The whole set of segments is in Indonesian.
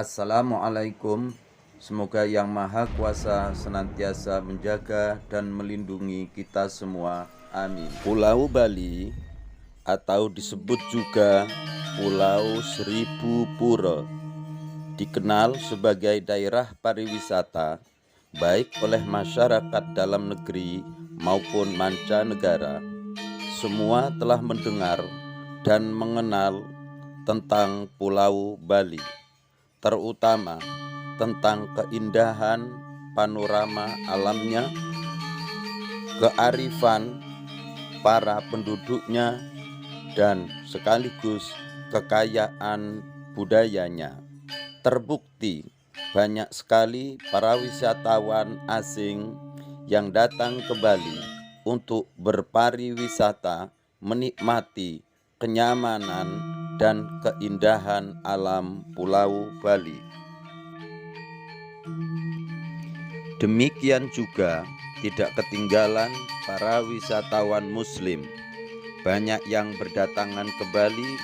Assalamualaikum. Semoga Yang Maha Kuasa senantiasa menjaga dan melindungi kita semua. Amin. Pulau Bali atau disebut juga Pulau Seribu Pura dikenal sebagai daerah pariwisata baik oleh masyarakat dalam negeri maupun mancanegara. Semua telah mendengar dan mengenal tentang Pulau Bali, terutama tentang keindahan panorama alamnya, kearifan para penduduknya, dan sekaligus kekayaan budayanya. Terbukti banyak sekali para wisatawan asing yang datang ke Bali untuk berpariwisata, menikmati kenyamanan dan keindahan alam Pulau Bali. Demikian juga tidak ketinggalan para wisatawan Muslim. Banyak yang berdatangan ke Bali,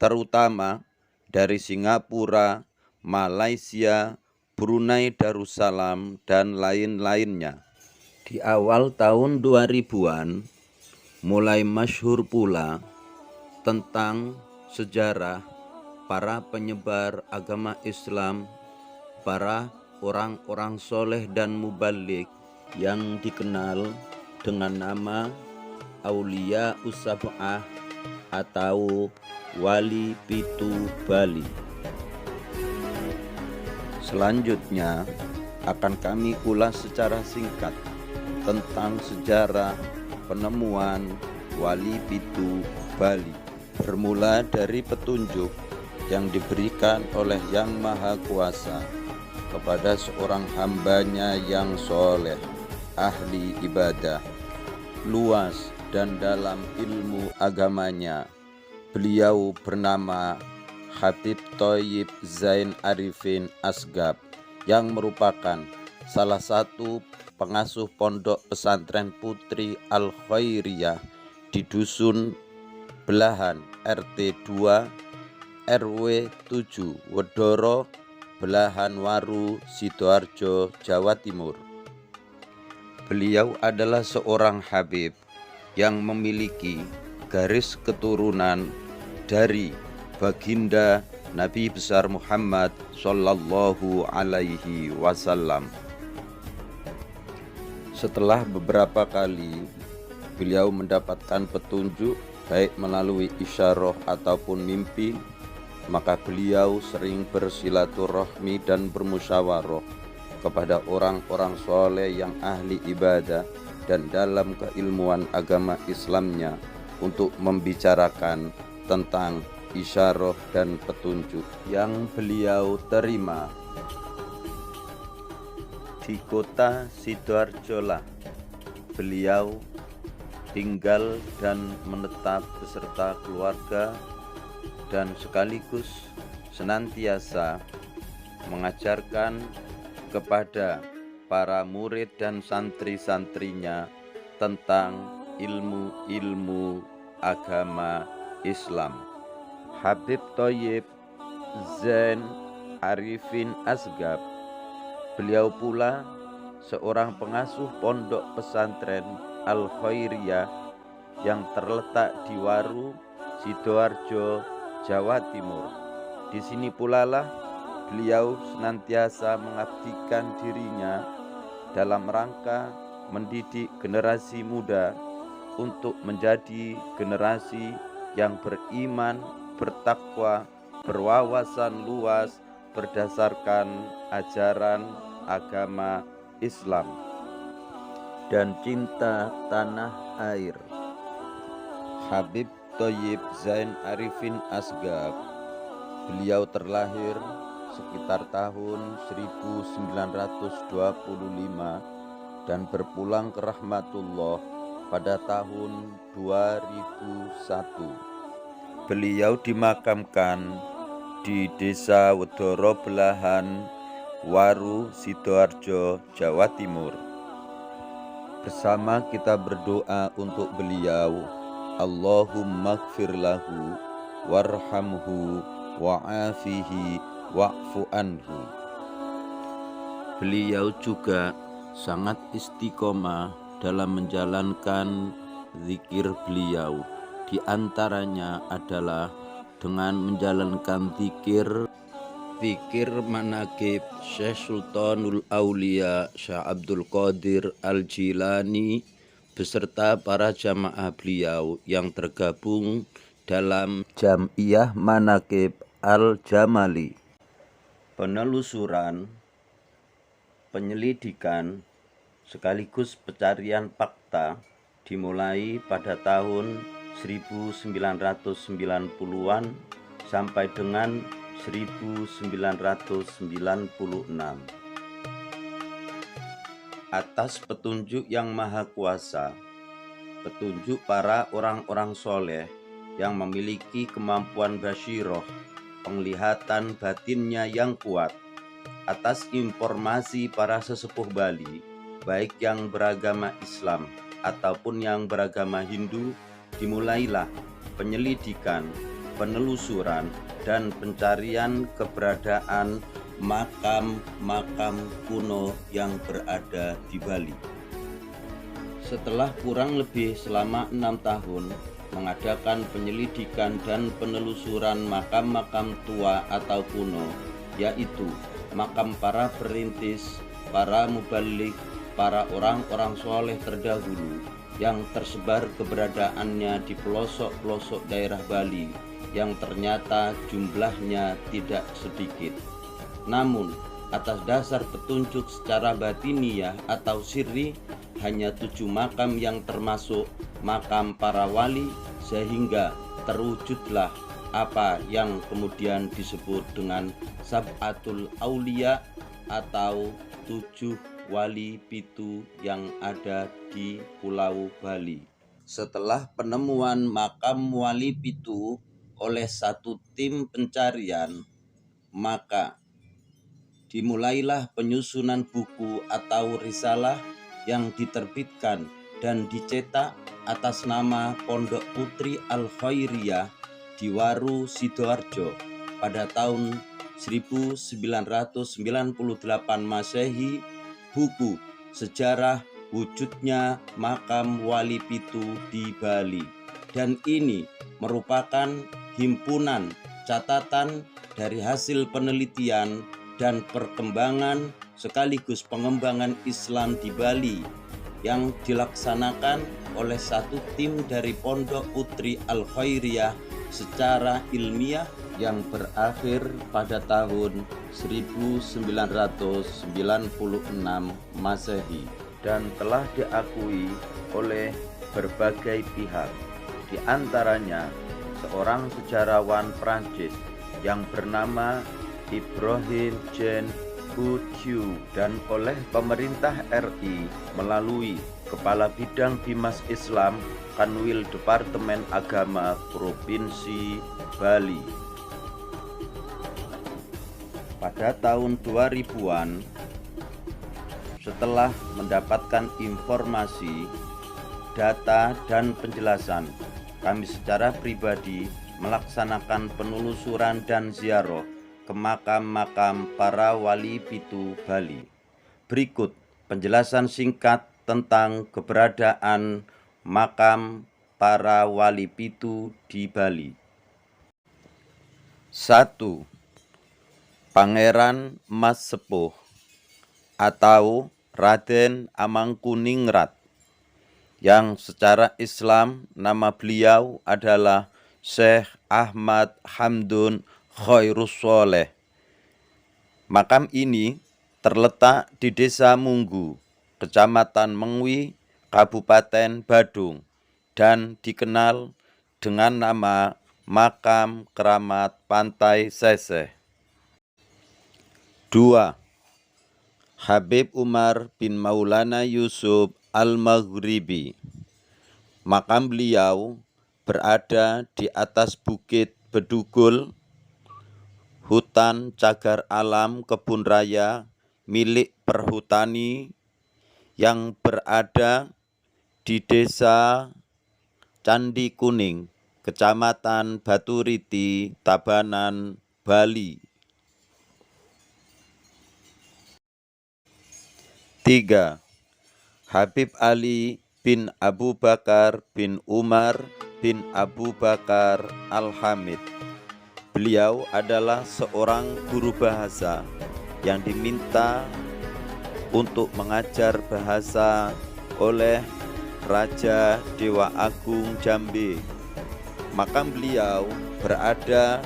terutama dari Singapura, Malaysia, Brunei Darussalam, dan lain-lainnya. Di awal tahun 2000-an, mulai masyhur pula tentang sejarah para penyebar agama Islam, para orang-orang soleh dan mubalik yang dikenal dengan nama Aulia Usab'ah atau Wali Pitu Bali. Selanjutnya akan kami ulas secara singkat tentang sejarah penemuan Wali Pitu Bali, bermula dari petunjuk yang diberikan oleh Yang Maha Kuasa kepada seorang hambanya yang soleh, ahli ibadah, luas dan dalam ilmu agamanya. Beliau bernama Habib Thayyib Zain Arifin Asgab, yang merupakan salah satu pengasuh pondok pesantren Putri Al-Khairiyah di Dusun Belahan RT 2 RW 7 Wedoro Belahan Waru, Sidoarjo, Jawa Timur. Beliau adalah seorang habib yang memiliki garis keturunan dari baginda Nabi besar Muhammad Sallallahu Alaihi Wasallam. Setelah beberapa kali beliau mendapatkan petunjuk baik melalui isyarah ataupun mimpi, maka beliau sering bersilaturahmi dan bermusyawarah kepada orang-orang soleh yang ahli ibadah dan dalam keilmuan agama Islamnya untuk membicarakan tentang isyarah dan petunjuk yang beliau terima. Di kota Sidoarjo lah beliau tinggal dan menetap beserta keluarga dan sekaligus senantiasa mengajarkan kepada para murid dan santri-santrinya tentang ilmu-ilmu agama Islam. Habib Thayyib Zain Arifin Asgab, beliau pula seorang pengasuh pondok pesantren Al-Khairiyah yang terletak di Waru, Sidoarjo, Jawa Timur. Di sini pula lah beliau senantiasa mengabdikan dirinya dalam rangka mendidik generasi muda untuk menjadi generasi yang beriman, bertakwa, berwawasan luas berdasarkan ajaran agama Islam dan cinta tanah air. Habib Thayyib Zain Arifin Asgab, beliau terlahir sekitar tahun 1925 dan berpulang ke rahmatullah pada tahun 2001. Beliau dimakamkan di Desa Wedoro Belahan, Waru, Sidoarjo, Jawa Timur. Bersama kita berdoa untuk beliau. Allahumma gfir lahu warhamhu wa'afihi wa'fu anhu. Beliau juga sangat istiqomah dalam menjalankan zikir beliau. Di antaranya adalah dengan menjalankan zikir manaqib Syekh Sultanul Aulia Syekh Abdul Qadir Al-Jilani beserta para jamaah beliau yang tergabung dalam Jam'iyah Manaqib Al-Jamali. Penelusuran, penyelidikan, sekaligus pencarian fakta dimulai pada tahun 1990-an sampai dengan 1996. Atas petunjuk Yang Maha Kuasa, petunjuk para orang-orang soleh yang memiliki kemampuan basyiroh, penglihatan batinnya yang kuat, atas informasi para sesepuh Bali, baik yang beragama Islam ataupun yang beragama Hindu, dimulailah penyelidikan, penelusuran, dan pencarian keberadaan makam-makam kuno yang berada di Bali. Setelah kurang lebih selama 6 tahun mengadakan penyelidikan dan penelusuran makam-makam tua atau kuno, yaitu makam para perintis, para mubalik, para orang-orang soleh terdahulu yang tersebar keberadaannya di pelosok-pelosok daerah Bali yang ternyata jumlahnya tidak sedikit. Namun, atas dasar petunjuk secara batiniah atau sirri, hanya 7 makam yang termasuk makam para wali, sehingga terwujudlah apa yang kemudian disebut dengan Sab'atul Aulia atau 7 wali pitu yang ada di Pulau Bali. Setelah penemuan makam wali pitu oleh satu tim pencarian, maka dimulailah penyusunan buku atau risalah yang diterbitkan dan dicetak atas nama Pondok Putri Al-Khairiyah di Waru, Sidoarjo pada tahun 1998 Masehi. Buku Sejarah Wujudnya Makam Wali Pitu di Bali, dan ini merupakan himpunan catatan dari hasil penelitian dan perkembangan sekaligus pengembangan Islam di Bali yang dilaksanakan oleh satu tim dari Pondok Putri Al-Khairiyah secara ilmiah yang berakhir pada tahun 1996 Masehi dan telah diakui oleh berbagai pihak, di antaranya seorang sejarawan Prancis yang bernama Ibrahim Jean Bourdieu dan oleh pemerintah RI melalui Kepala Bidang Bimas Islam Kanwil Departemen Agama Provinsi Bali. Pada tahun 2000-an, setelah mendapatkan informasi, data, dan penjelasan, kami secara pribadi melaksanakan penelusuran dan ziarah ke makam-makam para wali pitu Bali. Berikut penjelasan singkat tentang keberadaan makam para wali pitu di Bali. 1. Pangeran Mas Sepuh atau Raden Amangkuningrat, yang secara Islam nama beliau adalah Syekh Ahmad Hamdun Khairus Sholeh. Makam ini terletak di Desa Munggu, Kecamatan Mengwi, Kabupaten Badung, dan dikenal dengan nama Makam Keramat Pantai Seseh. 2. Habib Umar bin Maulana Yusuf Al-Maghribi. Makam beliau berada di atas Bukit Bedugul, hutan cagar alam kebun raya milik perhutani yang berada di Desa Candi Kuning, Kecamatan Baturiti, Tabanan, Bali. 3. Habib Ali bin Abu Bakar bin Umar bin Abu Bakar Al-Hamid. Beliau adalah seorang guru bahasa yang diminta untuk mengajar bahasa oleh Raja Dewa Agung Jambe. Makam beliau berada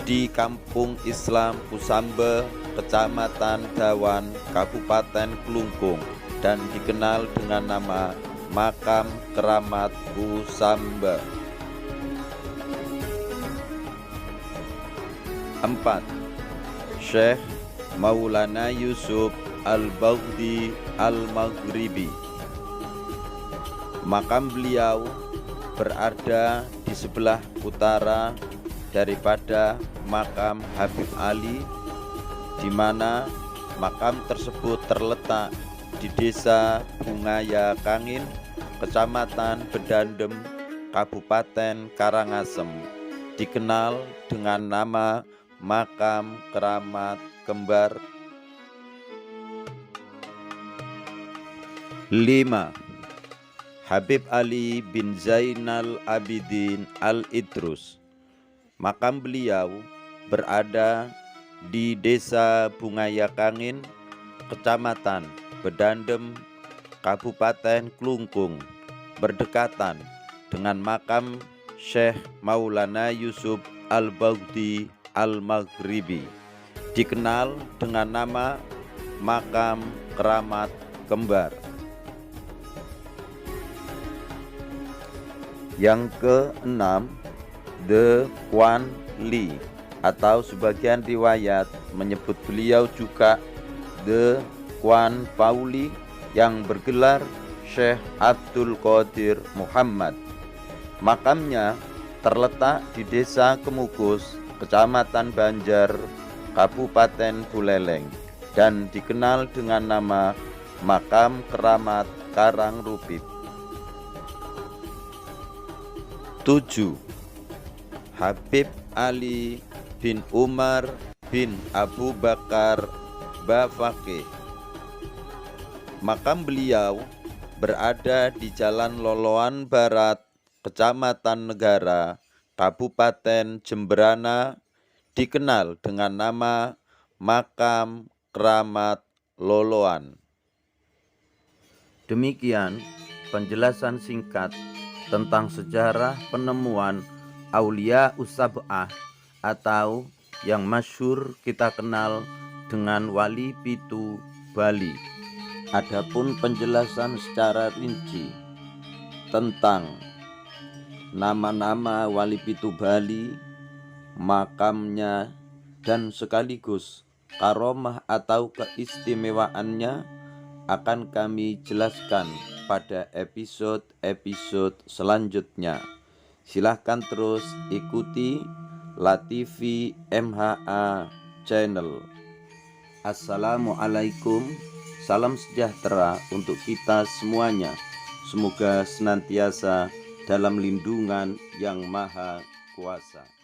di Kampung Islam Kusambe, Kecamatan Dawan, Kabupaten Klungkung, dan dikenal dengan nama Makam Keramat Kusambe. 4. Syekh Maulana Yusuf Al-Baghdi Al-Maghribi. Makam beliau berada di sebelah utara daripada makam Habib Ali, di mana makam tersebut terletak di Desa Bungaya Kangin, Kecamatan Bedandem, Kabupaten Karangasem, dikenal dengan nama Makam Keramat Kembar. 5. Habib Ali bin Zainal Abidin Al-Idrus. Makam beliau berada di Desa Bungaya Kangin, Kecamatan Bedandem, Kabupaten Klungkung, berdekatan dengan makam Syekh Maulana Yusuf Al-Baghdi Al-Maghribi, dikenal dengan nama Makam Keramat Kembar. Yang ke-6, The Quan Li, atau sebagian riwayat menyebut beliau juga The Quan Pauli, yang bergelar Syekh Abdul Qadir Muhammad. Makamnya terletak di Desa Kemukus, Kecamatan Banjar, Kabupaten Buleleng, dan dikenal dengan nama Makam Keramat Karangrupit. 7. Habib Ali bin Umar bin Abu Bakar Bafaqih. Makam beliau berada di Jalan Loloan Barat, Kecamatan Negara, Kabupaten Jemberana, dikenal dengan nama Makam Keramat Loloan. Demikian penjelasan singkat tentang sejarah penemuan Aulia Usab'ah, atau yang masyhur kita kenal dengan Wali Pitu Bali. Adapun penjelasan secara rinci tentang nama-nama Wali Pitu Bali, makamnya, dan sekaligus karomah atau keistimewaannya akan kami jelaskan pada episode-episode selanjutnya. Silahkan terus ikuti Latifi MHA Channel. Assalamualaikum, salam sejahtera untuk kita semuanya. Semoga senantiasa dalam lindungan Yang Maha Kuasa.